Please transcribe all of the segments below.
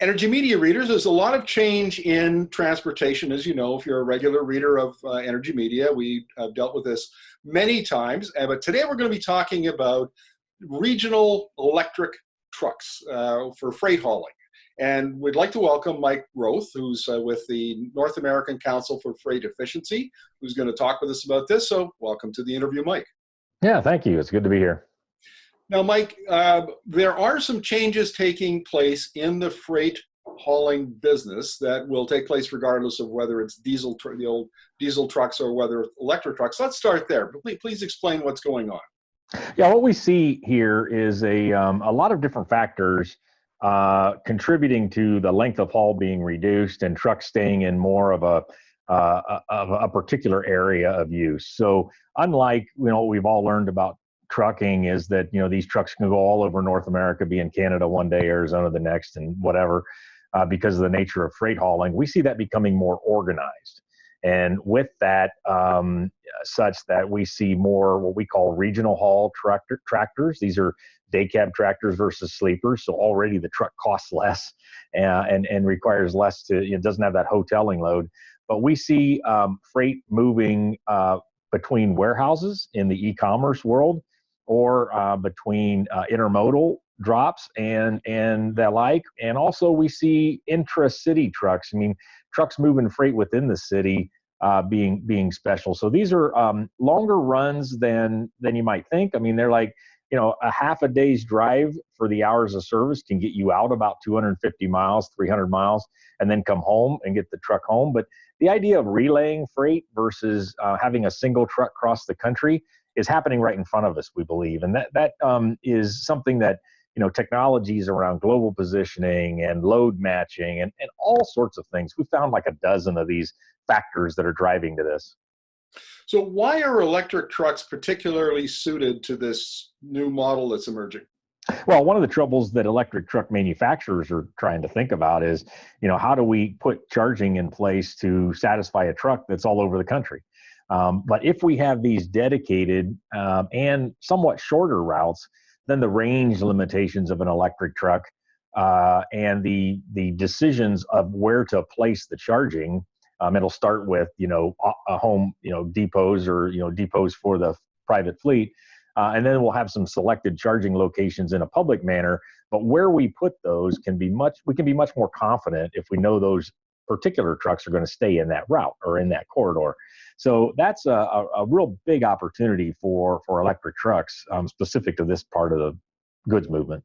Energy Media readers, there's a lot of change in transportation, as you know, if you're a regular reader of Energy Media. We have dealt with this many times, but today we're going to be talking about regional electric trucks for freight hauling. And we'd like to welcome Mike Roeth, who's with the North American Council for Freight Efficiency, who's going to talk with us about this. So welcome to the interview, Mike. Yeah, thank you. It's good to be here. Now, Mike, there are some changes taking place in the freight hauling business that will take place regardless of whether it's the old diesel trucks or whether it's electric trucks. Let's start there. Please explain what's going on. Yeah, what we see here is a lot of different factors contributing to the length of haul being reduced and trucks staying in more of a particular area of use. So unlike what we've all learned about trucking is that these trucks can go all over North America, be in Canada one day, Arizona the next, and whatever, because of the nature of freight hauling. We see that becoming more organized, and with that, such that we see more what we call regional haul tractors. These are day cab tractors versus sleepers. So already the truck costs less and requires less it doesn't have that hoteling load. But we see freight moving between warehouses in the e-commerce world, or between intermodal drops and the like. And also we see intra-city trucks. I mean, trucks moving freight within the city being special. So these are longer runs than you might think. I mean, they're like, a half a day's drive for the hours of service can get you out about 250 miles, 300 miles, and then come home and get the truck home. But the idea of relaying freight versus having a single truck cross the country is happening right in front of us, we believe. And that is something that, technologies around global positioning and load matching and all sorts of things. We found like a dozen of these factors that are driving to this. So why are electric trucks particularly suited to this new model that's emerging? Well, one of the troubles that electric truck manufacturers are trying to think about is, how do we put charging in place to satisfy a truck that's all over the country? But if we have these dedicated and somewhat shorter routes, then the range limitations of an electric truck and the decisions of where to place the charging, it'll start with a home depots or depots for the private fleet, and then we'll have some selected charging locations in a public manner. But where we put those we can be much more confident if we know those particular trucks are going to stay in that route or in that corridor. So that's a real big opportunity for electric trucks, specific to this part of the goods movement.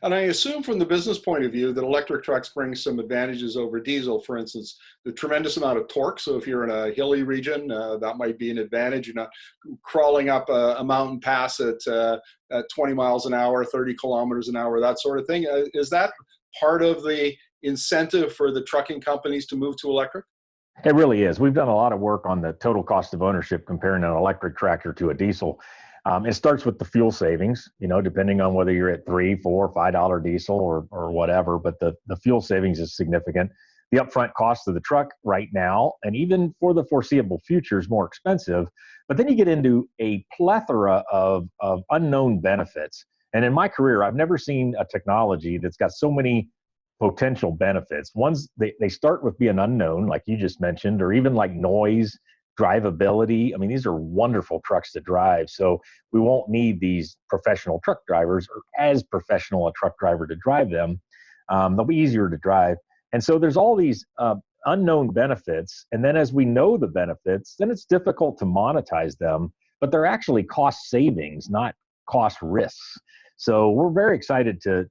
And I assume from the business point of view that electric trucks bring some advantages over diesel. For instance, the tremendous amount of torque. So if you're in a hilly region, that might be an advantage. You're not crawling up a mountain pass at 20 miles an hour, 30 kilometers an hour, that sort of thing. Is that part of the incentive for the trucking companies to move to electric? It really is. We've done a lot of work on the total cost of ownership comparing an electric tractor to a diesel. It starts with the fuel savings, depending on whether you're at $3, $4, $5 diesel or whatever, but the fuel savings is significant. The upfront cost of the truck right now, and even for the foreseeable future, is more expensive. But then you get into a plethora of unknown benefits. And in my career, I've never seen a technology that's got so many potential benefits. Ones they start with being unknown, like you just mentioned, or even like noise, drivability. I mean, these are wonderful trucks to drive. So we won't need these professional truck drivers or as professional a truck driver to drive them. They'll be easier to drive. And so there's all these unknown benefits. And then as we know the benefits, then it's difficult to monetize them, but they're actually cost savings, not cost risks. So we're very excited to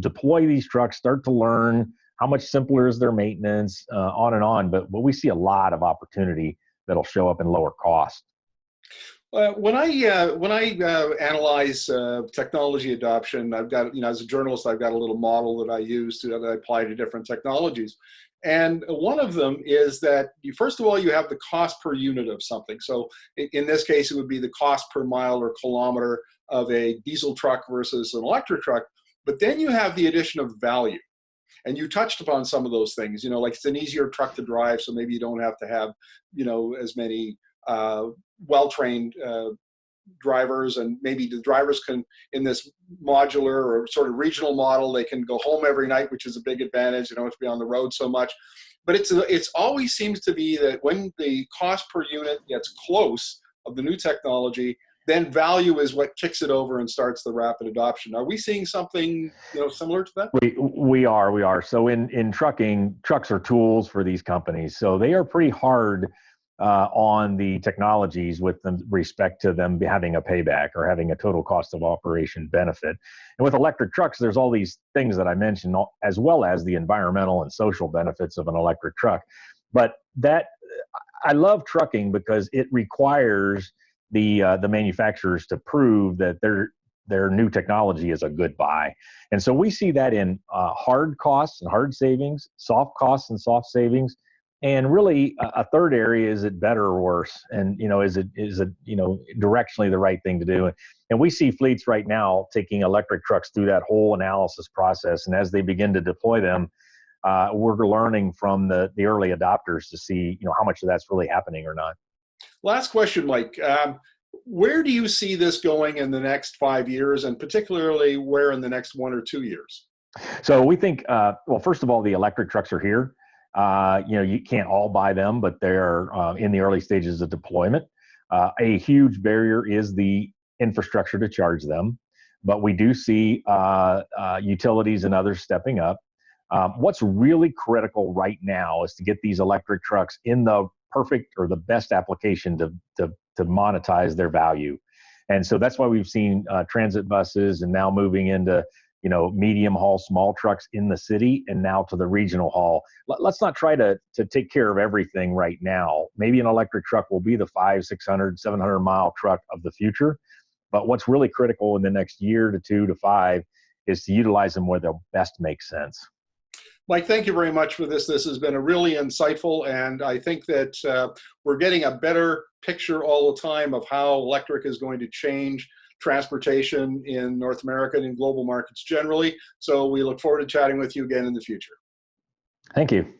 deploy these trucks, start to learn how much simpler is their maintenance, on and on. But we see a lot of opportunity that'll show up in lower cost. When I analyze technology adoption, I've got, as a journalist, I've got a little model that I use that I apply to different technologies. And one of them is that, first of all, you have the cost per unit of something. So in this case, it would be the cost per mile or kilometer of a diesel truck versus an electric truck. But then you have the addition of value. And you touched upon some of those things, like it's an easier truck to drive, so maybe you don't have to have, as many well-trained drivers, and maybe the drivers can, in this modular or sort of regional model, they can go home every night, which is a big advantage. They don't have to be on the road so much. But it's always seems to be that when the cost per unit gets close of the new technology, then value is what kicks it over and starts the rapid adoption. Are we seeing something, similar to that? We are. So in trucking, trucks are tools for these companies. So they are pretty hard on the technologies with respect to them having a payback or having a total cost of operation benefit. And with electric trucks, there's all these things that I mentioned, as well as the environmental and social benefits of an electric truck. But I love trucking because it requires the manufacturers to prove that their new technology is a good buy. And so we see that in hard costs and hard savings, soft costs and soft savings. And really a third area, is it better or worse? And, is it directionally the right thing to do? And we see fleets right now taking electric trucks through that whole analysis process. And as they begin to deploy them, we're learning from the early adopters to see, how much of that's really happening or not. Last question, Mike. Where do you see this going in the next 5 years, and particularly where in the next 1 or 2 years? So we think, well, first of all, the electric trucks are here. You can't all buy them, but they're in the early stages of deployment. A huge barrier is the infrastructure to charge them, but we do see utilities and others stepping up. What's really critical right now is to get these electric trucks in the perfect or the best application to monetize their value. And so that's why we've seen transit buses and now moving into medium haul, small trucks in the city, and now to the regional haul. Let's not try to take care of everything right now. Maybe an electric truck will be the 500, 600, 700 mile truck of the future. But what's really critical in the next year to 2 to 5 is to utilize them where they'll best make sense. Mike, thank you very much for this. This has been a really insightful, and I think that we're getting a better picture all the time of how electric is going to change transportation in North America and in global markets generally. So we look forward to chatting with you again in the future. Thank you.